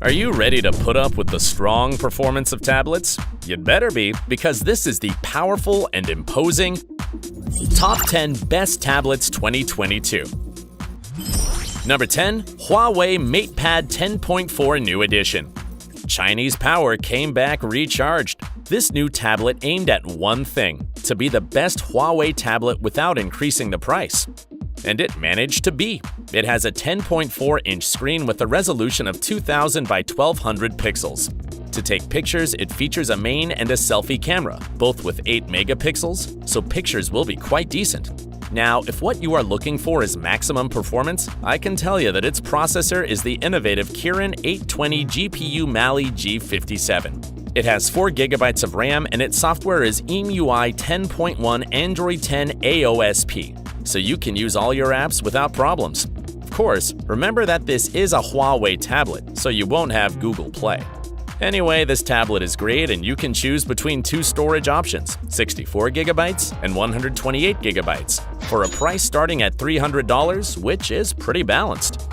Are you ready to put up with the strong performance of tablets? You'd better be, because this is the powerful and imposing Top 10 Best Tablets 2022. Number 10. Huawei MatePad 10.4 New Edition. Chinese power came back recharged. This new tablet aimed at one thing: to be the best Huawei tablet without increasing the price. And it managed to be. It has a 10.4-inch screen with a resolution of 2000 by 1200 pixels. To take pictures, it features a main and a selfie camera, both with 8 megapixels, so pictures will be quite decent. Now, if what you are looking for is maximum performance, I can tell you that its processor is the innovative Kirin 820 GPU Mali G57. It has 4 GB of RAM and its software is EMUI 10.1 Android 10 AOSP, so you can use all your apps without problems. Of course, remember that this is a Huawei tablet, so you won't have Google Play. Anyway, this tablet is great and you can choose between 2 storage options, 64 GB and 128 GB, for a price starting at $300, which is pretty balanced.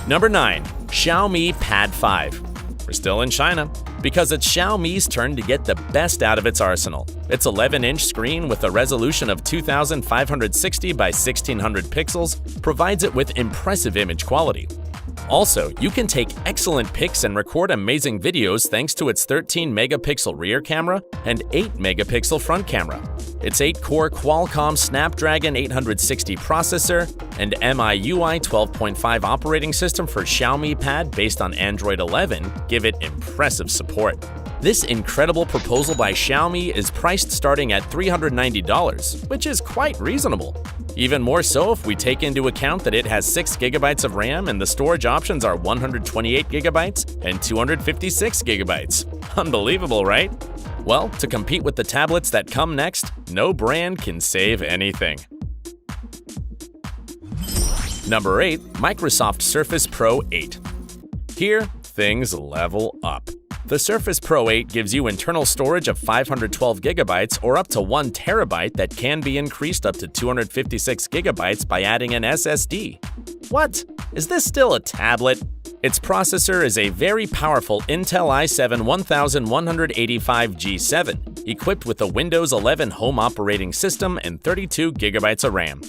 Number 9. Xiaomi Pad 5. We're still in China, because it's Xiaomi's turn to get the best out of its arsenal. Its 11-inch screen with a resolution of 2560 by 1600 pixels provides it with impressive image quality. Also, you can take excellent pics and record amazing videos thanks to its 13-megapixel rear camera and 8-megapixel front camera. Its 8-core Qualcomm Snapdragon 860 processor and MIUI 12.5 operating system for Xiaomi Pad based on Android 11 give it impressive support. This incredible proposal by Xiaomi is priced starting at $390, which is quite reasonable. Even more so if we take into account that it has 6 GB of RAM and the storage options are 128 GB and 256 GB. Unbelievable, right? Well, to compete with the tablets that come next, no brand can save anything. Number 8. Microsoft Surface Pro 8. Here, things level up. The Surface Pro 8 gives you internal storage of 512 GB or up to 1 TB that can be increased up to 256 GB by adding an SSD. What? Is this still a tablet? Its processor is a very powerful Intel i7 1185G7, equipped with a Windows 11 home operating system and 32 GB of RAM.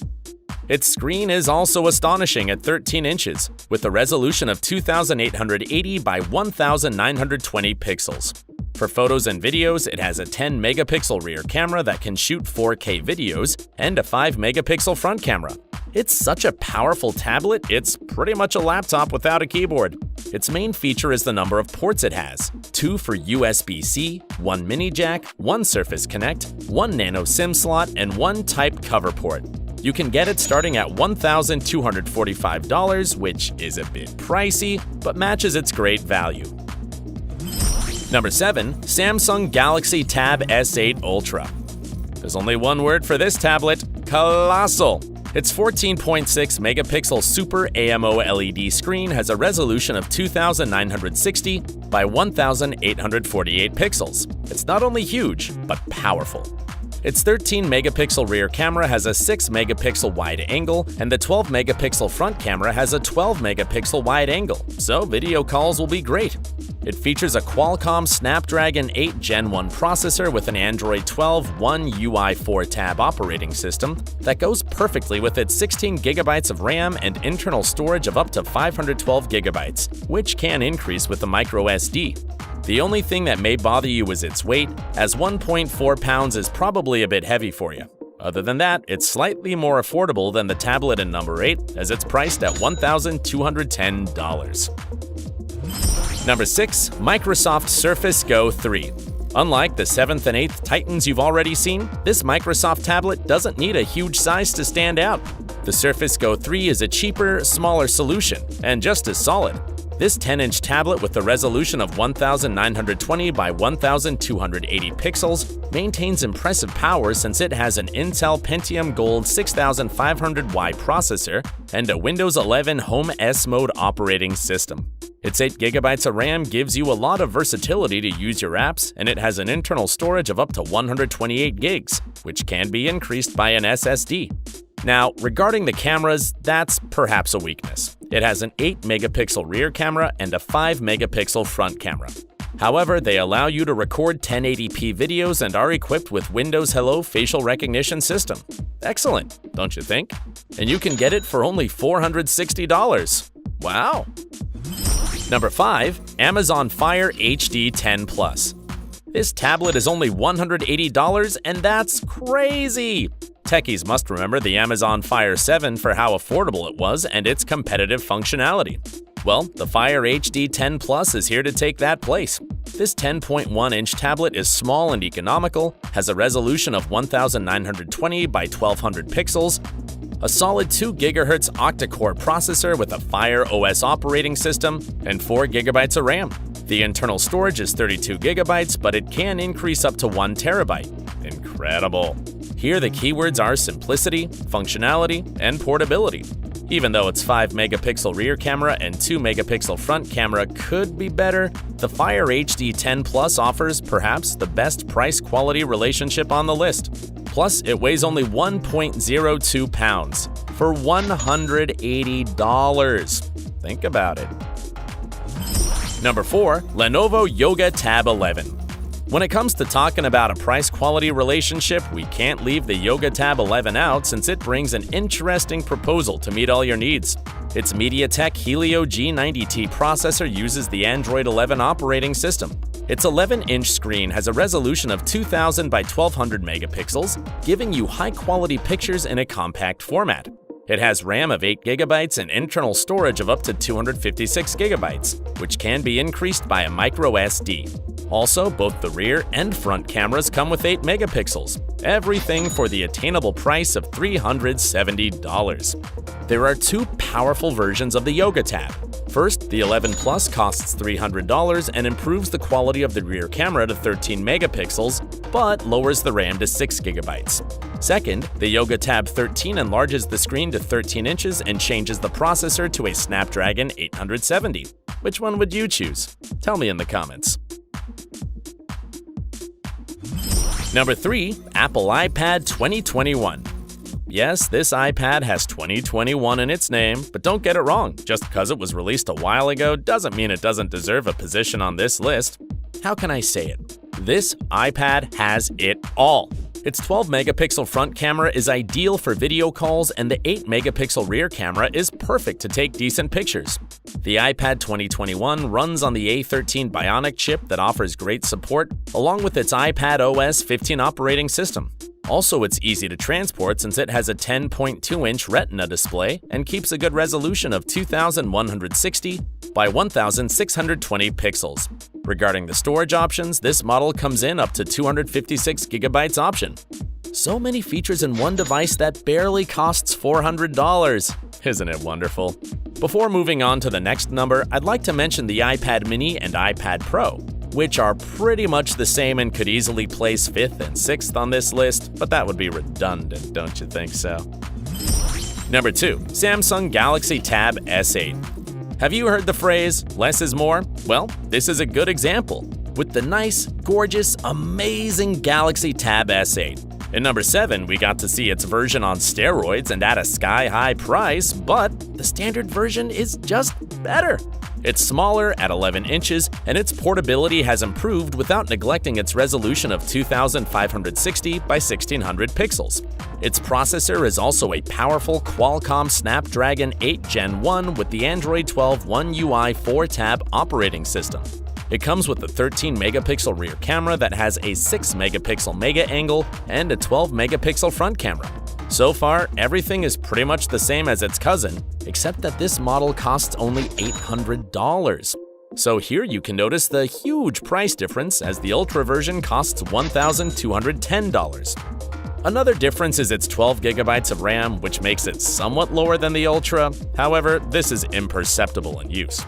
Its screen is also astonishing at 13 inches, with a resolution of 2880 by 1920 pixels. For photos and videos, it has a 10-megapixel rear camera that can shoot 4K videos and a 5-megapixel front camera. It's such a powerful tablet, it's pretty much a laptop without a keyboard. Its main feature is the number of ports it has: 2 for USB-C, 1 mini jack, 1 Surface Connect, 1 nano SIM slot, and 1 Type cover port. You can get it starting at $1,245, which is a bit pricey, but matches its great value. Number 7. Samsung Galaxy Tab S8 Ultra. There's only one word for this tablet: colossal. Its 14.6 megapixel Super AMO LED screen has a resolution of 2960 by 1848 pixels. It's not only huge, but powerful. Its 13-megapixel rear camera has a 6-megapixel wide angle, and the 12-megapixel front camera has a 12-megapixel wide angle, so video calls will be great. It features a Qualcomm Snapdragon 8 Gen 1 processor with an Android 12 One UI 4 Tab operating system that goes perfectly with its 16 GB of RAM and internal storage of up to 512 GB, which can increase with the microSD. The only thing that may bother you is its weight, as 1.4 pounds is probably a bit heavy for you. Other than that, it's slightly more affordable than the tablet in number 8, as it's priced at $1,210. Number 6. Microsoft Surface Go 3. Unlike the 7th and 8th Titans you've already seen, this Microsoft tablet doesn't need a huge size to stand out. The Surface Go 3 is a cheaper, smaller solution, and just as solid. This 10-inch tablet with a resolution of 1920 by 1280 pixels maintains impressive power since it has an Intel Pentium Gold 6500Y processor and a Windows 11 Home S Mode operating system. Its 8 GB of RAM gives you a lot of versatility to use your apps, and it has an internal storage of up to 128 gigs, which can be increased by an SSD. Now, regarding the cameras, that's perhaps a weakness. It has an 8-megapixel rear camera and a 5-megapixel front camera. However, they allow you to record 1080p videos and are equipped with Windows Hello facial recognition system. Excellent, don't you think? And you can get it for only $460. Wow! Number 5. Amazon Fire HD 10 Plus. This tablet is only $180, and that's crazy! Techies must remember the Amazon Fire 7 for how affordable it was and its competitive functionality. Well, the Fire HD 10 Plus is here to take that place. This 10.1-inch tablet is small and economical, has a resolution of 1920 by 1200 pixels, a solid 2 GHz octa-core processor with a Fire OS operating system, and 4 GB of RAM. The internal storage is 32 GB, but it can increase up to 1 TB. Incredible! Here the keywords are simplicity, functionality, and portability. Even though its 5-megapixel rear camera and 2-megapixel front camera could be better, the Fire HD 10 Plus offers perhaps the best price-quality relationship on the list. Plus, it weighs only 1.02 pounds for $180. Think about it. Number 4. Lenovo Yoga Tab 11. When it comes to talking about a price-quality relationship, we can't leave the Yoga Tab 11 out since it brings an interesting proposal to meet all your needs. Its MediaTek Helio G90T processor uses the Android 11 operating system. Its 11-inch screen has a resolution of 2000 by 1200 megapixels, giving you high-quality pictures in a compact format. It has RAM of 8 GB and internal storage of up to 256 GB, which can be increased by a microSD. Also, both the rear and front cameras come with 8 megapixels, everything for the attainable price of $370. There are 2 powerful versions of the Yoga Tab. First, the 11 Plus costs $300 and improves the quality of the rear camera to 13 megapixels, but lowers the RAM to 6 GB. Second, the Yoga Tab 13 enlarges the screen to 13 inches and changes the processor to a Snapdragon 870. Which one would you choose? Tell me in the comments. Number 3. Apple iPad 2021. Yes, this iPad has 2021 in its name, but don't get it wrong. Just because it was released a while ago doesn't mean it doesn't deserve a position on this list. How can I say it? This iPad has it all. Its 12-megapixel front camera is ideal for video calls, and the 8-megapixel rear camera is perfect to take decent pictures. The iPad 2021 runs on the A13 Bionic chip that offers great support, along with its iPad OS 15 operating system. Also, it's easy to transport since it has a 10.2-inch Retina display and keeps a good resolution of 2160 by 1620 pixels. Regarding the storage options, this model comes in up to 256 GB option. So many features in one device that barely costs $400. Isn't it wonderful? Before moving on to the next number, I'd like to mention the iPad Mini and iPad Pro, which are pretty much the same and could easily place 5th and 6th on this list, but that would be redundant, don't you think so? Number 2. Samsung Galaxy Tab S8. Have you heard the phrase, less is more? Well, this is a good example, with the nice, gorgeous, amazing Galaxy Tab S8. In number 7, we got to see its version on steroids and at a sky-high price, but the standard version is just better. It's smaller at 11 inches, and its portability has improved without neglecting its resolution of 2560 by 1600 pixels. Its processor is also a powerful Qualcomm Snapdragon 8 Gen 1 with the Android 12 One UI 4 Tab operating system. It comes with a 13-megapixel rear camera that has a 6-megapixel mega angle and a 12-megapixel front camera. So far, everything is pretty much the same as its cousin, except that this model costs only $800. So here you can notice the huge price difference as the Ultra version costs $1,210. Another difference is its 12 GB of RAM, which makes it somewhat lower than the Ultra. However, this is imperceptible in use.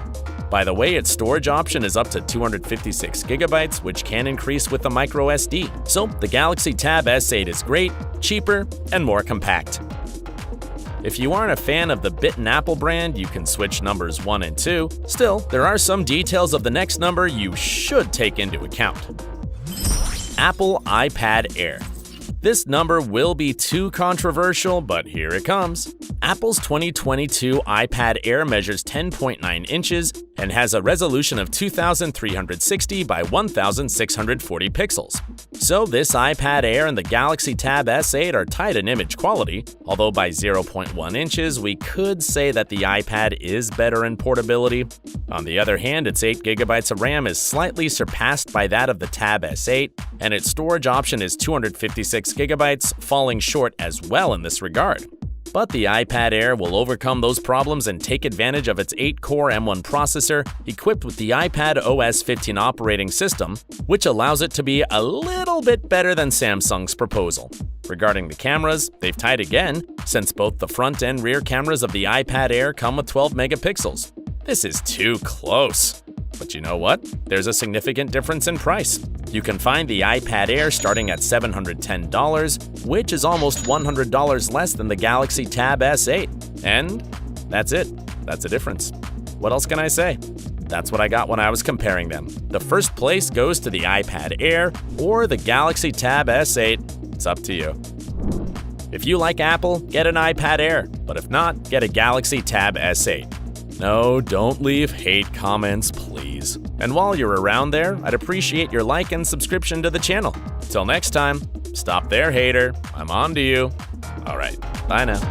By the way, its storage option is up to 256 GB, which can increase with the microSD. So the Galaxy Tab S8 is great, cheaper, and more compact. If you aren't a fan of the Bitten Apple brand, you can switch numbers 1 and 2. Still, there are some details of the next number you should take into account. Apple iPad Air. This number will be too controversial, but here it comes. Apple's 2022 iPad Air measures 10.9 inches and has a resolution of 2360 by 1640 pixels. So this iPad Air and the Galaxy Tab S8 are tied in image quality, although by 0.1 inches we could say that the iPad is better in portability. On the other hand, its 8GB of RAM is slightly surpassed by that of the Tab S8, and its storage option is 256GB, falling short as well in this regard. But the iPad Air will overcome those problems and take advantage of its 8-core M1 processor equipped with the iPad OS 15 operating system, which allows it to be a little bit better than Samsung's proposal. Regarding the cameras, they've tied again, since both the front and rear cameras of the iPad Air come with 12 megapixels. This is too close. But you know what? There's a significant difference in price. You can find the iPad Air starting at $710, which is almost $100 less than the Galaxy Tab S8. And that's it. That's a difference. What else can I say? That's what I got when I was comparing them. The first place goes to the iPad Air or the Galaxy Tab S8. It's up to you. If you like Apple, get an iPad Air, but if not, get a Galaxy Tab S8. No, don't leave hate comments, please. And while you're around there, I'd appreciate your like and subscription to the channel. Till next time, stop there, hater. I'm on to you. All right, bye now.